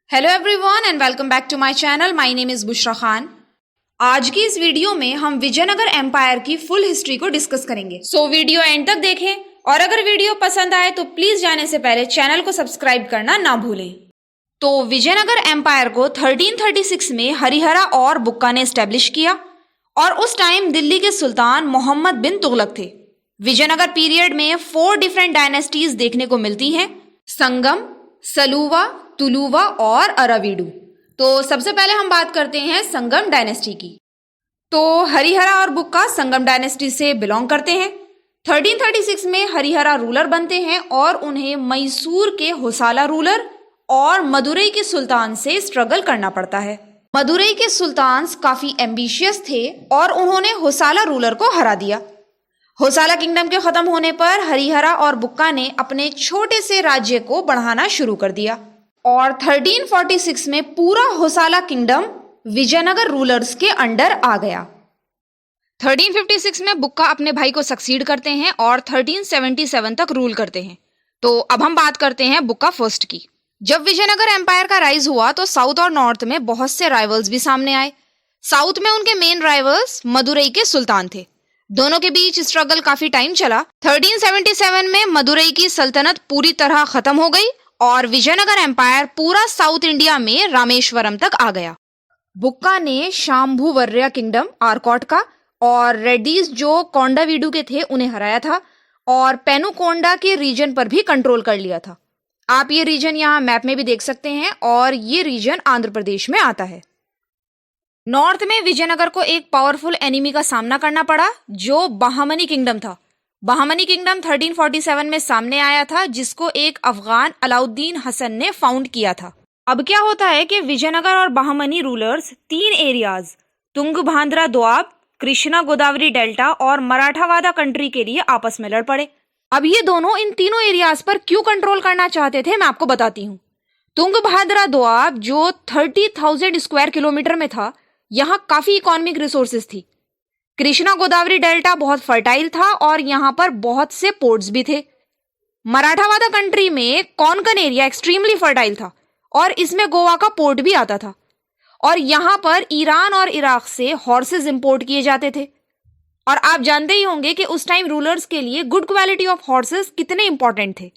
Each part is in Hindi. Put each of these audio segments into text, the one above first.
Hello everyone and welcome back to my channel. My name is Bushra Khan. आज की इस वीडियो में हम विजयनगर एम्पायर की फुल हिस्ट्री को डिस्कस करेंगे। सो वीडियो एंड तक देखें और अगर वीडियो पसंद आए तो प्लीज जाने से पहले चैनल को सब्सक्राइब करना ना भूलें। तो विजयनगर एम्पायर को 1336 में हरिहरा और बुक्का ने एस्टेब्लिश किया और उस टाइम दिल्ली के सुल्तान मोहम्मद बिन तुगलक थे। विजयनगर पीरियड में 4 डिफरेंट डायनेस्टीज देखने को मिलती हैं, संगम, सलूवा, तुलुवा और अराविडू। तो सबसे पहले हम बात करते हैं संगम डायनेस्टी की। तो हरिहरा और बुक्का संगम डायनेस्टी से बिलोंग करते हैं। 1336 में हरिहरा रूलर बनते हैं और उन्हें मैसूर के होसाला रूलर और मदुरई के सुल्तान से स्ट्रगल करना पड़ता है। मदुरई के सुल्तान काफी एम्बिशियस थे और उन्होंने होसाला रूलर को हरा दिया। होसाला किंगडम के खत्म होने पर हरिहरा और बुक्का ने अपने छोटे से राज्य को बढ़ाना शुरू कर दिया और 1346 में पूरा होसाला किंगडम विजयनगर रूलर्स के अंडर आ गया। 1356 में बुक्का अपने भाई को सक्सीड करते हैं और 1377 तक रूल करते हैं। तो अब हम बात करते हैं बुक्का फर्स्ट की। जब विजयनगर एम्पायर का राइज हुआ तो साउथ और नॉर्थ में बहुत से राइवल्स भी सामने आए। साउथ में उनके मेन राइवल्स मदुरई के सुल्तान थे। दोनों के बीच स्ट्रगल काफी टाइम चला। 1377 में मदुरई की सल्तनत पूरी तरह खत्म हो गई और विजयनगर एम्पायर पूरा साउथ इंडिया में रामेश्वरम तक आ गया। बुक्का ने शाम्भुवर्या किंगडम आरकॉट का और रेड्डीज जो कोंडावीडू के थे उन्हें हराया था और पेनुकोंडा के रीजन पर भी कंट्रोल कर लिया था। आप ये रीजन यहाँ मैप में भी देख सकते हैं और ये रीजन आंध्र प्रदेश में आता है। नॉर्थ में विजयनगर को एक पावरफुल एनिमी का सामना करना पड़ा जो बहामनी किंगडम था। बहामनी किंगडम 1347 में सामने आया था जिसको एक अफगान अलाउद्दीन हसन ने फाउंड किया था। अब क्या होता है कि विजयनगर और Bahmani rulers 3 areas Tungabhadra Doab, Krishna Godavari delta और मराठावादा कंट्री के लिए आपस में लड़ पड़े। अब ये दोनों इन तीनों एरियाज पर क्यों कंट्रोल करना चाहते थे मैं आपको बताती हूँ। तुंगभाद्रा दोआब जो 30,000 स्क्वायर किलोमीटर में था, यहाँ काफी इकोनॉमिक रिसोर्सेज थी। कृष्णा गोदावरी डेल्टा बहुत फर्टाइल था और यहाँ पर बहुत से पोर्ट्स भी थे। मराठावादा कंट्री में कोंकण एरिया एक्सट्रीमली फर्टाइल था और इसमें गोवा का पोर्ट भी आता था और यहाँ पर ईरान और इराक से हॉर्सेज इंपोर्ट किए जाते थे। और आप जानते ही होंगे कि उस टाइम रूलर्स के लिए गुड क्वालिटी ऑफ हॉर्सेज कितने इंपॉर्टेंट थे।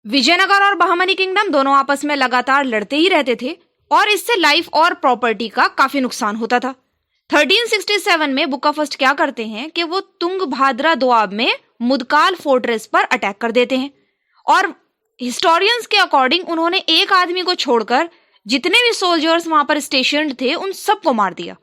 विजयनगर और बहामनी किंगडम दोनों आपस में लगातार लड़ते ही रहते थे और इससे लाइफ और प्रॉपर्टी का काफी नुकसान होता था। 1367 में बुक्का फर्स्ट क्या करते हैं कि वो तुंगभाद्रा दोआब में मुदकाल फोर्ट्रेस पर अटैक कर देते हैं और हिस्टोरियंस के अकॉर्डिंग उन्होंने एक आदमी को छोड़कर जितने भी सोल्जर्स वहां पर स्टेशन्ड थे उन सबको मार दिया।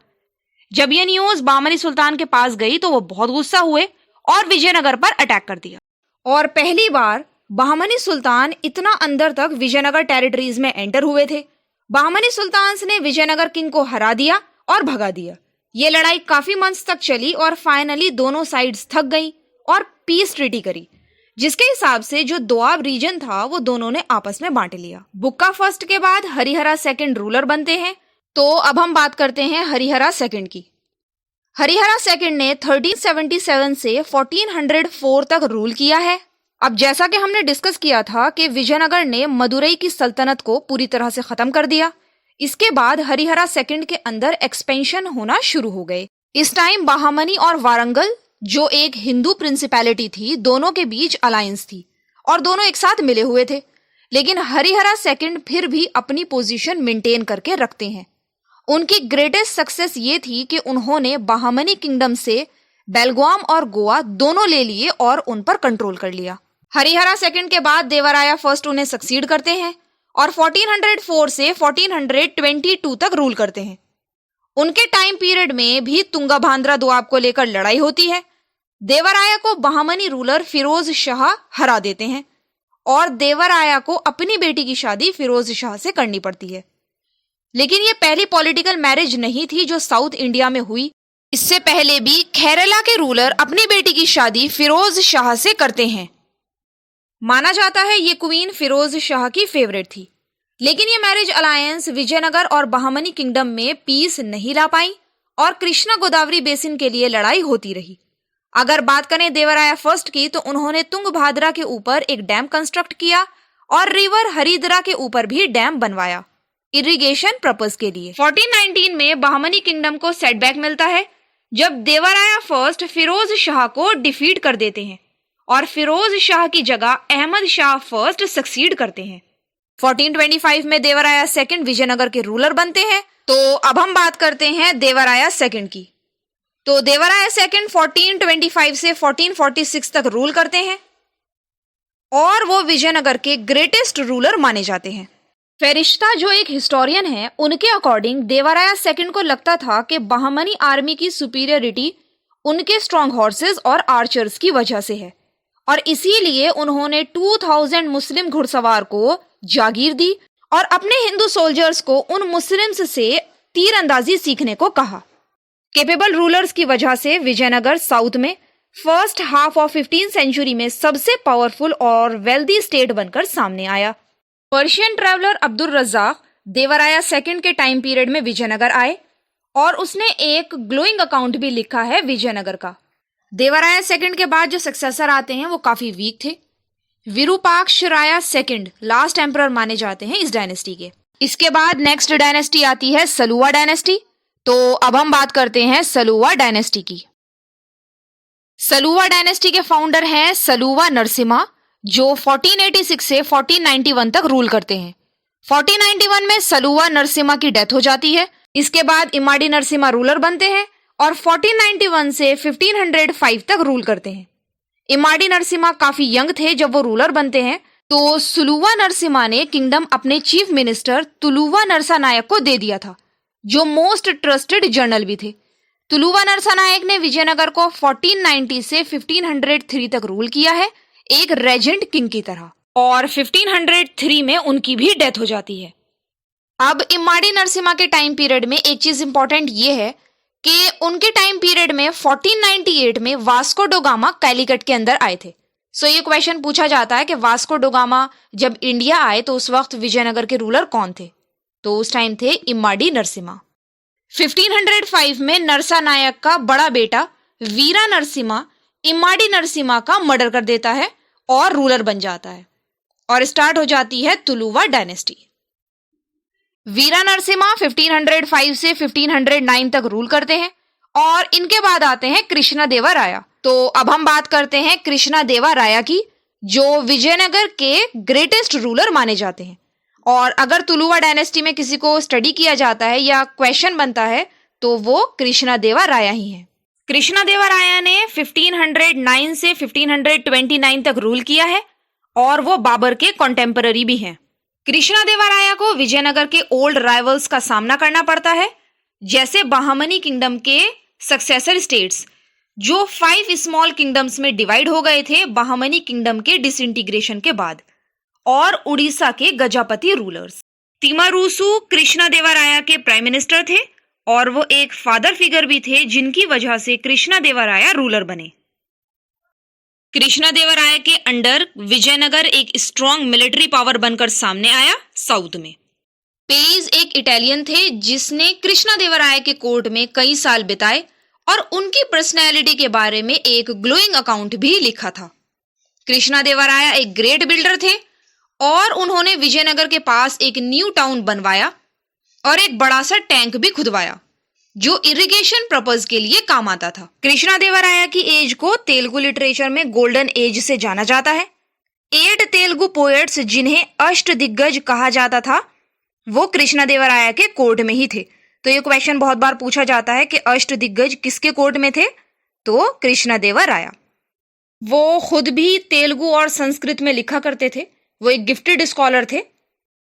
जब ये न्यूज बहामनी सुल्तान के पास गई तो वो बहुत गुस्सा हुए और विजयनगर पर अटैक कर दिया और पहली बार बहामनी सुल्तान इतना अंदर तक विजयनगर टेरिटरीज में एंटर हुए थे। बहामनी सुल्तान ने विजयनगर किंग को हरा दिया और भगा दिया। ये लड़ाई काफी मंथ्स तक चली और फाइनली दोनों साइड्स थक गई और पीस ट्रीटी करी, जिसके हिसाब से जो दोआब रीजन था वो दोनों ने आपस में बांट लिया। बुक्का फर्स्ट के बाद हरिहरा सेकंड रूलर बनते हैं। तो अब हम बात करते हैं हरिहरा सेकंड की। हरिहरा सेकंड ने 1377 से 1404 तक रूल किया है। अब जैसा कि हमने डिस्कस किया था कि विजयनगर ने मदुरई की सल्तनत को पूरी तरह से खत्म कर दिया। इसके बाद हरिहरा सेकंड के अंदर एक्सपेंशन होना शुरू हो गए। इस टाइम बहामनी और वारंगल जो एक हिंदू प्रिंसिपैलिटी थी, दोनों के बीच अलायंस थी और दोनों एक साथ मिले हुए थे। लेकिन हरिहरा सेकंड फिर भी अपनी पोजीशन मेंटेन करके रखते हैं। उनकी ग्रेटेस्ट सक्सेस ये थी कि उन्होंने बहामनी किंगडम से बेलगाम और गोवा दोनों ले लिए और उन पर कंट्रोल कर लिया। हरिहरा सेकंड के बाद देवराया फर्स्ट उन्हें सक्सीड करते हैं और 1404 से 1422 तक रूल करते हैं। उनके टाइम पीरियड में भी तुंगभाद्रा दोआब को लेकर लड़ाई होती है। देवराया को बहामनी रूलर फिरोज शाह हरा देते हैं और देवराया को अपनी बेटी की शादी फिरोज शाह से करनी पड़ती है। लेकिन ये पहली पॉलिटिकल मैरिज नहीं थी जो साउथ इंडिया में हुई। इससे पहले भी केरला के रूलर अपनी बेटी की शादी फिरोज शाह से करते हैं। माना जाता है ये क्वीन फिरोज शाह की फेवरेट थी। लेकिन ये मैरिज अलायंस विजयनगर और बहामनी किंगडम में पीस नहीं ला पाई और कृष्णा गोदावरी बेसिन के लिए लड़ाई होती रही। अगर बात करें देवराया फर्स्ट की तो उन्होंने तुंगभाद्रा के ऊपर एक डैम कंस्ट्रक्ट किया और रिवर हरिद्रा के ऊपर भी डैम बनवाया इरिगेशन पर्पस के लिए। 1419 में बहमनी किंगडम को सेटबैक मिलता है जब देवराया फर्स्ट फिरोज शाह को डिफीट कर देते हैं और फिरोज शाह की जगह अहमद शाह फर्स्ट सक्सीड करते हैं। 1425 में देवराया सेकंड विजयनगर के रूलर बनते हैं। तो अब हम बात करते हैं देवराया सेकंड की। तो देवराया सेकंड 1425 से 1446 तक रूल करते हैं और वो विजयनगर के ग्रेटेस्ट रूलर माने जाते हैं। फेरिश्ता जो एक हिस्टोरियन है, उनके अकॉर्डिंग देवराया सेकंड को लगता था कि बहमनी आर्मी की सुपीरियरिटी उनके स्ट्रॉन्ग हॉर्सेस और आर्चर्स की वजह से है और इसीलिए उन्होंने 2000 मुस्लिम घुड़सवार को जागीर दी और अपने हिंदू सोल्जर्स को उन मुस्लिम्स से तीरंदाजी सीखने को कहा। कैपेबल रूलर्स की वजह से विजयनगर साउथ में first half of 15th century में सबसे पावरफुल और वेल्दी स्टेट बनकर सामने आया। पर्शियन ट्रैवलर अब्दुल रज़ाक देवराया सेकंड के टाइम पीरियड में विजयनगर आए और उसने एक ग्लोइंग अकाउंट भी लिखा है विजयनगर का। देवराया सेकंड के बाद जो सक्सेसर आते हैं वो काफी वीक थे। विरूपाक्ष राया सेकंड लास्ट एम्परर माने जाते हैं इस डायनेस्टी के। इसके बाद नेक्स्ट डायनेस्टी आती है सलुवा डायनेस्टी। तो अब हम बात करते हैं सलुवा डायनेस्टी की। सलुवा डायनेस्टी के फाउंडर हैं सलुवा नरसिम्हा जो 1486 से 1491 तक रूल करते हैं। 1491 में सलुवा नरसिम्हा की डेथ हो जाती है। इसके बाद इमाडी नरसिम्हा रूलर बनते हैं और 1491 से 1505 तक रूल करते हैं। इमाडी नरसिम्हा काफी यंग थे जब वो रूलर बनते हैं, तो सुलुवा नरसिम्हा ने किंगडम अपने चीफ मिनिस्टर तुलुवा नरसा नायक को दे दिया था, जो मोस्ट ट्रस्टेड जनरल भी थे। तुलुवा नरसा नायक ने विजयनगर को 1490 से 1503 तक रूल किया है, एक रेजेंट किंग की तरह, और 1503 में उनकी भी डेथ हो जाती है। अब इमाडी नरसिम्हा के टाइम पीरियड में एक चीज इंपॉर्टेंट ये है कि उनके टाइम पीरियड में 1498 में वास्को डो गामा कैलिकट के अंदर आए थे। सो ये क्वेश्चन पूछा जाता है कि वास्को डो गामा जब इंडिया आए तो उस वक्त विजयनगर के रूलर कौन थे? तो उस टाइम थे इमाडी नरसिम्हा। 1505 में नरसा नायक का बड़ा बेटा वीरा नरसिम्हा इमाडी नरसिम्हा का मर्डर कर देता है और रूलर बन जाता है और स्टार्ट हो जाती है तुलुवा डायनेस्टी। वीरा नरसिम्हा 1505 से 1509 तक रूल करते हैं और इनके बाद आते हैं कृष्णा देवा राया। तो अब हम बात करते हैं कृष्णा देवा राया की, जो विजयनगर के ग्रेटेस्ट रूलर माने जाते हैं। और अगर तुलुवा डायनेस्टी में किसी को स्टडी किया जाता है या क्वेश्चन बनता है तो वो कृष्णा देवा राया ही है। कृष्णा देवा राया ने 1509 से 1529 तक रूल किया है और वो बाबर के कॉन्टेम्पररी भी हैं। कृष्णा देवा राया को विजयनगर के ओल्ड राइवल्स का सामना करना पड़ता है, जैसे बहमनी किंगडम के सक्सेसर स्टेट्स जो 5 स्मॉल किंगडम्स में डिवाइड हो गए थे बहमनी किंगडम के डिसइंटीग्रेशन के बाद, और उड़ीसा के गजापति रूलर्स। तिमारूसु कृष्णा देवा राया के प्राइम मिनिस्टर थे और वो एक फादर फिगर भी थे, जिनकी वजह से कृष्णा देवा राया रूलर बने। कृष्णा देवा राया के अंडर विजयनगर एक स्ट्रॉन्ग मिलिट्री पावर बनकर सामने आया साउथ में। पेज एक इटालियन थे जिसने कृष्णा देवा राया के कोर्ट में कई साल बिताए और उनकी पर्सनैलिटी के बारे में एक ग्लोइंग अकाउंट भी लिखा था। कृष्णा देवा राया एक ग्रेट बिल्डर थे और उन्होंने विजयनगर के पास एक न्यू टाउन बनवाया और एक बड़ा सा टैंक भी खुदवाया जो इरिगेशन पर्पस के लिए काम आता था। कृष्णा देवा राया की एज को तेलुगु लिटरेचर में गोल्डन एज से जाना जाता है। 8 तेलुगु पोएट्स जिन्हें अष्ट दिग्गज कहा जाता था वो कृष्णा देवा राया के कोर्ट में ही थे। तो ये क्वेश्चन बहुत बार पूछा जाता है कि अष्ट दिग्गज किसके कोर्ट में थे? तो कृष्णा देवा राया। वो खुद भी तेलुगु और संस्कृत में लिखा करते थे, वो एक गिफ्टेड स्कॉलर थे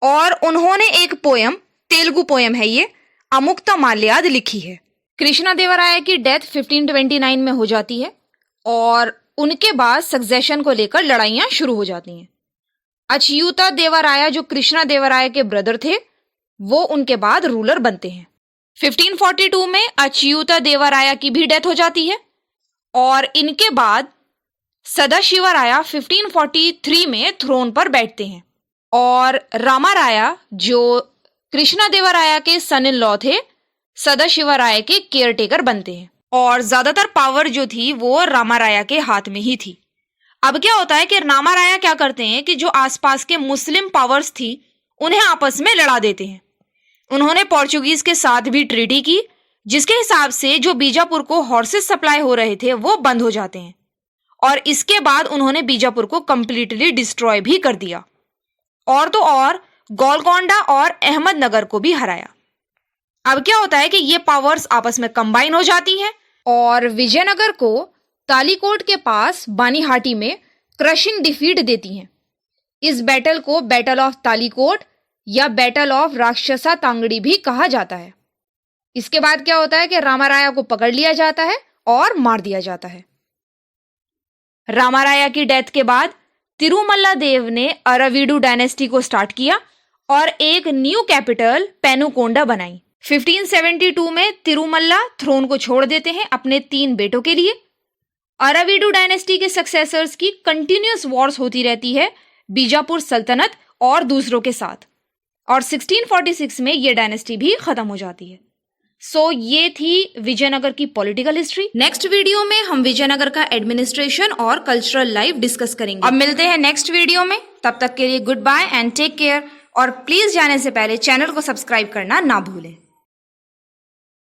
और उन्होंने एक पोयम, तेलुगु पोयम है ये, अमुक्ता माल्याद लिखी है। कृष्णा देवा राया की डेथ 1529 में हो जाती है और उनके बाद सक्सेशन को लेकर लड़ाइयां शुरू हो जाती हैं। अच्युता देवा राया जो कृष्णा देवा राया के ब्रदर थे वो उनके बाद रूलर बनते हैं। 1542 में अच्युता देवा राया की भी डेथ हो जाती है और इनके बाद सदाशिवा राया 1543 में थ्रोन पर बैठते हैं और रामा राया जो कृष्णा देवा राया के सन इन लॉ थे सदाशिवा राय के केयरटेकर बनते हैं और ज्यादातर पावर जो थी वो रामा राया के हाथ में ही थी। अब क्या होता है कि रामा राया क्या करते हैं कि जो आसपास के मुस्लिम पावर्स थी उन्हें आपस में लड़ा देते हैं। उन्होंने पोर्चुगीज के साथ भी ट्रीटी की, जिसके हिसाब से जो बीजापुर को हॉर्सेस सप्लाई हो रहे थे वो बंद हो जाते हैं, और इसके बाद उन्होंने बीजापुर को कंप्लीटली डिस्ट्रॉय भी कर दिया, और तो और गोलकोंडा और अहमदनगर को भी हराया। अब क्या होता है कि ये पावर्स आपस में कंबाइन हो जाती हैं और विजयनगर को तालीकोट के पास बानीहाटी में क्रशिंग डिफीट देती हैं। इस बैटल को बैटल ऑफ तालीकोट या बैटल ऑफ राक्षसा तांगड़ी भी कहा जाता है। इसके बाद क्या होता है कि रामाराया को पकड़ लिया जाता है और मार दिया जाता है। रामाराया की डेथ के बाद तिरुमल्ला देव ने अराविडु डायनेस्टी को स्टार्ट किया और एक न्यू कैपिटल पेनुकोंडा बनाई। 1572 में तिरुमल्ला थ्रोन को छोड़ देते हैं अपने 3 बेटों के लिए। अराविडु डायनेस्टी के सक्सेसर्स की कंटिन्यूअस वॉर्स होती रहती है बीजापुर सल्तनत और दूसरों के साथ, और 1646 में यह डायनेस्टी भी खत्म हो जाती है। सो ये थी विजयनगर की पॉलिटिकल हिस्ट्री। नेक्स्ट वीडियो में हम विजयनगर का एडमिनिस्ट्रेशन और कल्चरल लाइफ डिस्कस करेंगे। अब मिलते हैं नेक्स्ट वीडियो में, तब तक के लिए goodbye and take care, और प्लीज जाने से पहले चैनल को सब्सक्राइब करना ना भूलें।